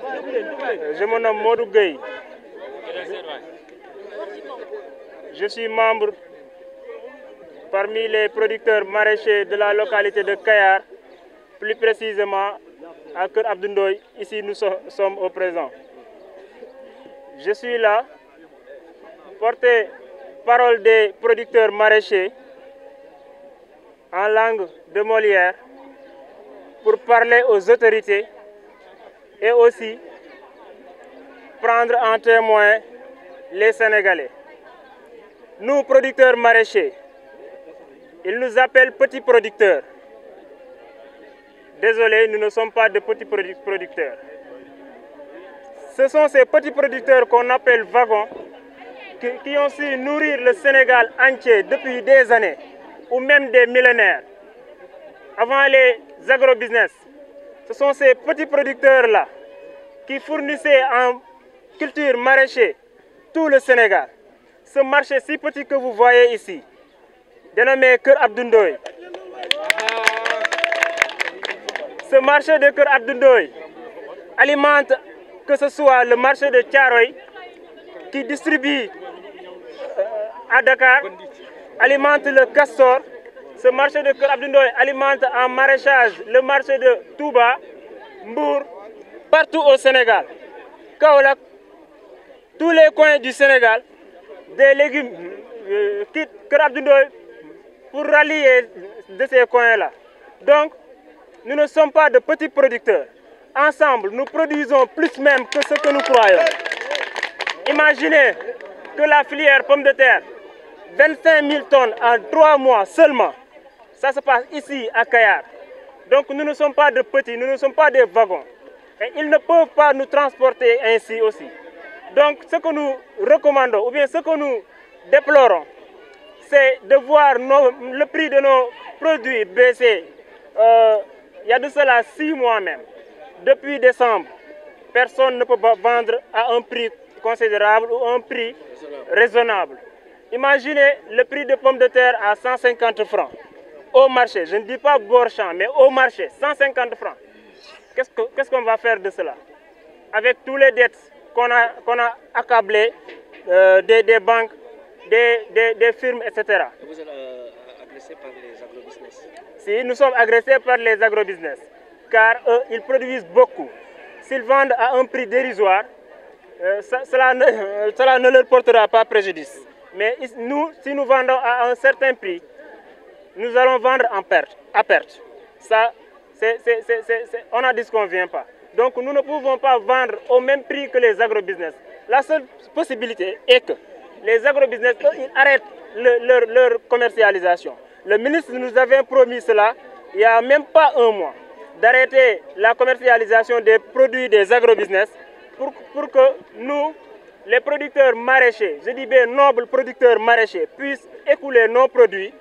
Je me nomme Modou Gueye. Je suis membre parmi les producteurs maraîchers de la localité de Kayar, plus précisément à Keur Abdou Ndoye. Ici, nous sommes au présent. Je suis là, porter parole des producteurs maraîchers en langue de Molière pour parler aux autorités et aussi prendre en témoin les Sénégalais. Nous, producteurs maraîchers, ils nous appellent petits producteurs. Désolé, nous ne sommes pas de petits producteurs. Ce sont ces petits producteurs qu'on appelle wagons qui ont su nourrir le Sénégal entier depuis des années ou même des millénaires. Avant les agrobusiness, ce sont ces petits producteurs-là qui fournissaient en culture maraîchère tout le Sénégal. Ce marché si petit que vous voyez ici, dénommé Keur Abdou Ndoye. Ce marché de Keur Abdou Ndoye alimente que ce soit le marché de Thiaroye qui distribue à Dakar, alimente le Castor. Ce marché de Keur Abdou Ndoye alimente en maraîchage le marché de Touba, Mbour, partout au Sénégal. Kaolack, tous les coins du Sénégal, des légumes quittent Keur Abdou Ndoye pour rallier de ces coins-là. Donc, nous ne sommes pas de petits producteurs. Ensemble, nous produisons plus même que ce que nous croyons. Imaginez que la filière pomme de terre, 25 000 tonnes en 3 mois seulement, ça se passe ici à Kayar. Donc nous ne sommes pas de petits, nous ne sommes pas des wagons. Et ils ne peuvent pas nous transporter ainsi aussi. Donc ce que nous recommandons, ou bien ce que nous déplorons, c'est de voir le prix de nos produits baisser. Il y a de cela 6 mois même. Depuis décembre, personne ne peut vendre à un prix considérable ou un prix raisonnable. Imaginez le prix de pommes de terre à 150 francs au marché. Je ne dis pas bord-champ, mais au marché, 150 francs. Qu'est-ce qu'on va faire de cela? Avec tous les dettes qu'on a accablées des banques, des firmes, etc. Vous êtes agressé par les agrobusiness? Si, nous sommes agressés par les agrobusiness, car eux, ils produisent beaucoup. S'ils vendent à un prix dérisoire, cela ne leur portera pas préjudice. Mais nous, si nous vendons à un certain prix, nous allons vendre à perte. Ça, on n'en disconvient pas. Donc nous ne pouvons pas vendre au même prix que les agrobusiness. La seule possibilité est que les agrobusiness, eux, ils arrêtent leur commercialisation. Le ministre nous avait promis cela il n'y a même pas un mois, d'arrêter la commercialisation des produits des agrobusiness pour que nous, les producteurs maraîchers, je dis bien nobles producteurs maraîchers, puissent écouler nos produits.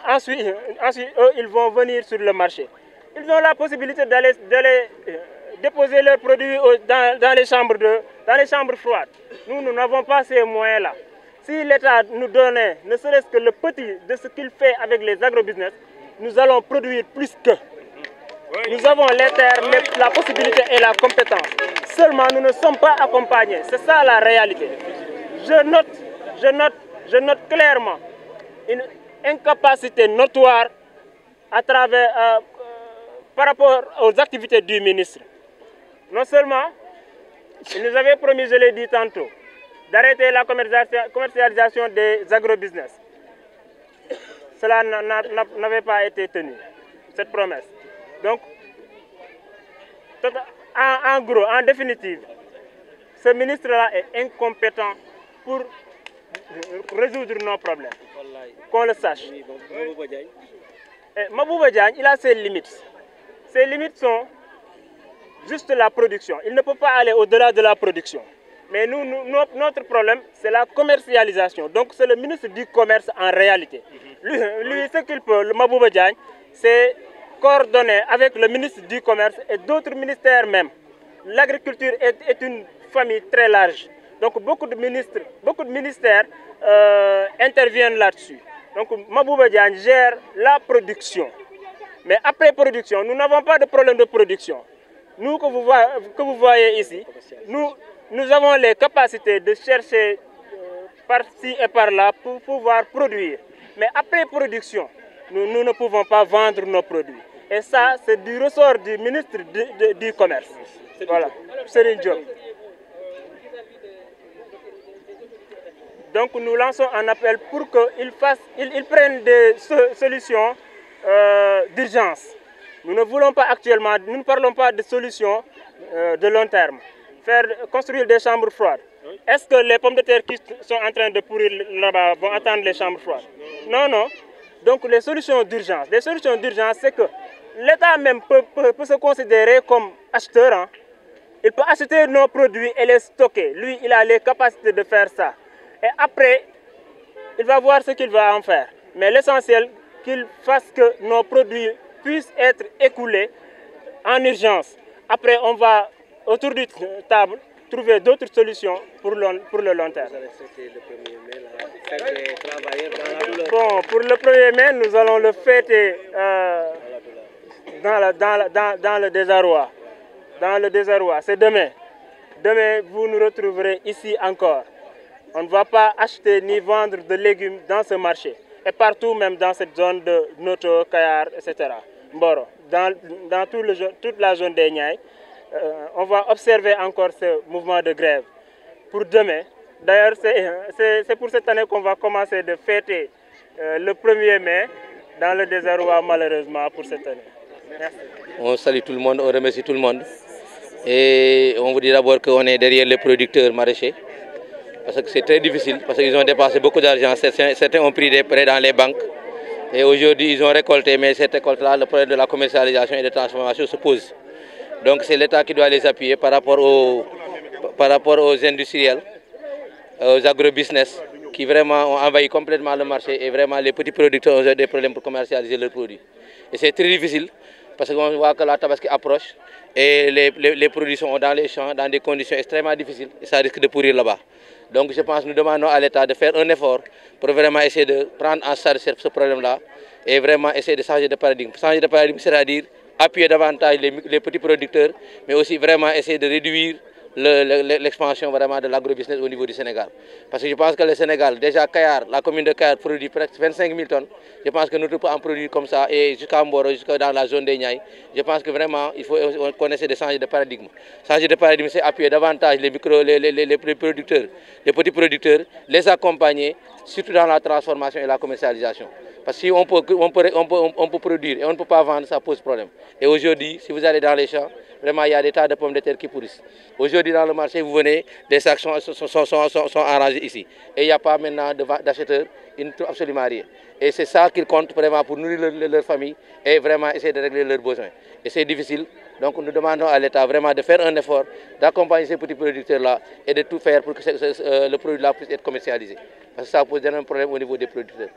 Ensuite, eux, ils vont venir sur le marché. Ils ont la possibilité d'aller déposer leurs produits dans les chambres froides. Nous n'avons pas ces moyens-là. Si l'État nous donnait ne serait-ce que le petit de ce qu'il fait avec les agrobusiness, nous allons produire plus qu'eux. Nous avons les terres, la possibilité et la compétence. Seulement, nous ne sommes pas accompagnés. C'est ça la réalité. Je note clairement une incapacité notoire à travers, par rapport aux activités du ministre. Non seulement, il nous avait promis, je l'ai dit tantôt, d'arrêter la commercialisation des agrobusiness. Cela n'avait pas été tenu, cette promesse. Donc, en gros, en définitive, ce ministre-là est incompétent pour résoudre nos problèmes. Qu'on le sache. Mabouba Diagne, il a ses limites. Ses limites sont juste la production. Il ne peut pas aller au-delà de la production. Mais notre problème, c'est la commercialisation. Donc, c'est le ministre du Commerce en réalité. Lui ce qu'il peut, le Mabouba Diagne, c'est coordonner avec le ministre du Commerce et d'autres ministères même. L'agriculture est une famille très large. Donc, beaucoup de ministères interviennent là-dessus. Donc, Mabouba Diagne gère la production. Mais après production, nous n'avons pas de problème de production. nous que vous voyez ici, nous avons les capacités de chercher par-ci et par-là pour pouvoir produire. Mais après production, nous ne pouvons pas vendre nos produits. Et ça, c'est du ressort du ministre du Commerce. Voilà, Serigne Diop. Donc nous lançons un appel pour qu'ils prennent des solutions d'urgence. Nous ne voulons pas actuellement, nous ne parlons pas de solutions de long terme. Construire des chambres froides. Est-ce que les pommes de terre qui sont en train de pourrir là-bas vont attendre les chambres froides? Non, non. Donc les solutions d'urgence. Les solutions d'urgence, c'est que l'État même peut se considérer comme acheteur. Hein. Il peut acheter nos produits et les stocker. Lui, il a les capacités de faire ça. Et après, il va voir ce qu'il va en faire. Mais l'essentiel, qu'il fasse que nos produits puissent être écoulés en urgence. Après, on va, autour d'une table, trouver d'autres solutions pour le long terme. Bon, pour le 1er mai, nous allons le fêter dans le désarroi. Dans le désarroi, c'est demain. Demain, vous nous retrouverez ici encore. On ne va pas acheter ni vendre de légumes dans ce marché. Et partout, même dans cette zone de Noto, Kayar, etc. Mboro, dans toute la zone des Niayes, on va observer encore ce mouvement de grève pour demain. D'ailleurs, c'est pour cette année qu'on va commencer de fêter le 1er mai dans le désarroi, malheureusement, pour cette année. Merci. On salue tout le monde, on remercie tout le monde. Et on vous dit d'abord qu'on est derrière les producteurs maraîchers. Parce que c'est très difficile, parce qu'ils ont dépensé beaucoup d'argent. Certains ont pris des prêts dans les banques. Et aujourd'hui, ils ont récolté, mais cette récolte-là, le problème de la commercialisation et de transformation se pose. Donc c'est l'État qui doit les appuyer par rapport aux industriels, aux agrobusiness, qui vraiment ont envahi complètement le marché. Et vraiment, les petits producteurs ont des problèmes pour commercialiser leurs produits. Et c'est très difficile, parce qu'on voit que la tabaski approche et les produits sont dans les champs, dans des conditions extrêmement difficiles, et ça risque de pourrir là-bas. Donc je pense que nous demandons à l'État de faire un effort pour vraiment essayer de prendre en charge ce problème-là et vraiment essayer de changer de paradigme. Changer de paradigme, c'est-à-dire appuyer davantage les petits producteurs, mais aussi vraiment essayer de réduire l'expansion vraiment de l'agrobusiness au niveau du Sénégal. Parce que je pense que le Sénégal, déjà Kayar, la commune de Kayar produit presque 25 000 tonnes. Je pense que nous pouvons en produire comme ça et jusqu'à Mboro, jusqu'à dans la zone des Niayes. Je pense que vraiment, il faut qu'on essaie de changer de paradigme. Changer de paradigme, c'est appuyer davantage les producteurs, les petits producteurs, les accompagner, surtout dans la transformation et la commercialisation. Parce que si on peut produire et on ne peut pas vendre, ça pose problème. Et aujourd'hui, si vous allez dans les champs, vraiment il y a des tas de pommes de terre qui pourrissent. Aujourd'hui dans le marché, vous venez, les sacs sont arrangés ici. Et il n'y a pas maintenant d'acheteurs, ils ne trouvent absolument rien. Et c'est ça qu'ils comptent vraiment pour nourrir leur famille et vraiment essayer de régler leurs besoins. Et c'est difficile. Donc nous demandons à l'État vraiment de faire un effort, d'accompagner ces petits producteurs-là et de tout faire pour que le produit-là puisse être commercialisé. Parce que ça pose un problème au niveau des producteurs.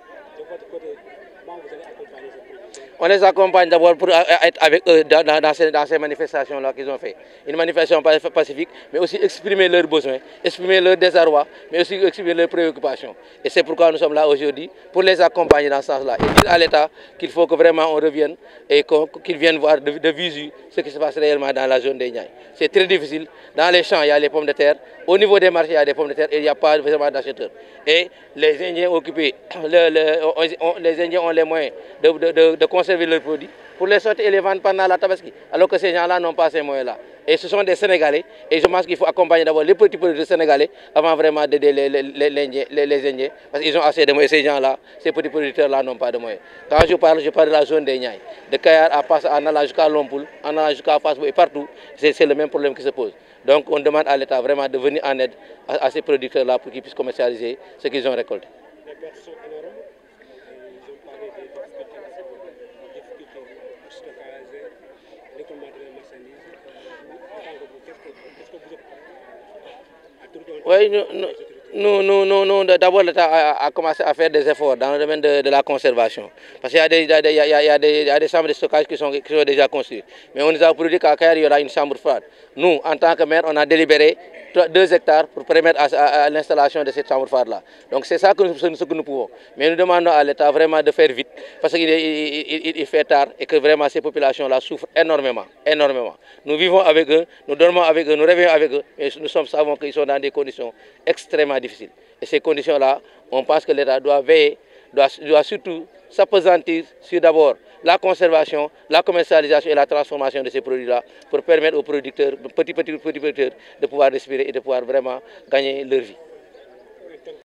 On les accompagne d'abord pour être avec eux dans ces manifestations-là qu'ils ont fait. Une manifestation pacifique, mais aussi exprimer leurs besoins, exprimer leur désarroi, mais aussi exprimer leurs préoccupations. Et c'est pourquoi nous sommes là aujourd'hui, pour les accompagner dans ce sens-là. Et dire à l'État qu'il faut que vraiment on revienne et qu'ils viennent voir de visu ce qui se passe réellement dans la zone des Niayes. C'est très difficile. Dans les champs, il y a les pommes de terre. Au niveau des marchés, il y a des pommes de terre et il n'y a pas vraiment d'acheteurs. Et les Indiens occupés, les Indiens ont les moyens de conserver leurs produits pour les sortir et les vendre pendant la tabaski, alors que ces gens-là n'ont pas ces moyens-là. Et ce sont des Sénégalais, et je pense qu'il faut accompagner d'abord les petits producteurs sénégalais avant vraiment d'aider les Indiens, parce qu'ils ont assez de moyens. Ces gens-là, ces petits producteurs-là n'ont pas de moyens. Quand je parle de la zone des Niayes, de Kayar en allant jusqu'à Lompoul, en allant jusqu'à Fassbo et partout, c'est le même problème qui se pose. Donc on demande à l'État vraiment de venir en aide à ces producteurs-là pour qu'ils puissent commercialiser ce qu'ils ont récolté. Oui, Nous, d'abord, l'État a commencé à faire des efforts dans le domaine de la conservation. Parce qu'il y a des chambres de stockage qui sont déjà construites. Mais on nous a produit qu'à Kayar, il y aura une chambre froide. Nous, en tant que maire, on a délibéré 2 hectares pour permettre à l'installation de cette chambre froide-là. Donc c'est ça ce que nous pouvons. Mais nous demandons à l'État vraiment de faire vite, parce qu'il fait tard et que vraiment ces populations-là souffrent énormément, énormément. Nous vivons avec eux, nous dormons avec eux, nous réveillons avec eux, et nous savons qu'ils sont dans des conditions extrêmement difficiles. Et ces conditions-là, on pense que l'État doit veiller, doit surtout s'appesantir sur d'abord la conservation, la commercialisation et la transformation de ces produits-là pour permettre aux producteurs, petits producteurs, de pouvoir respirer et de pouvoir vraiment gagner leur vie.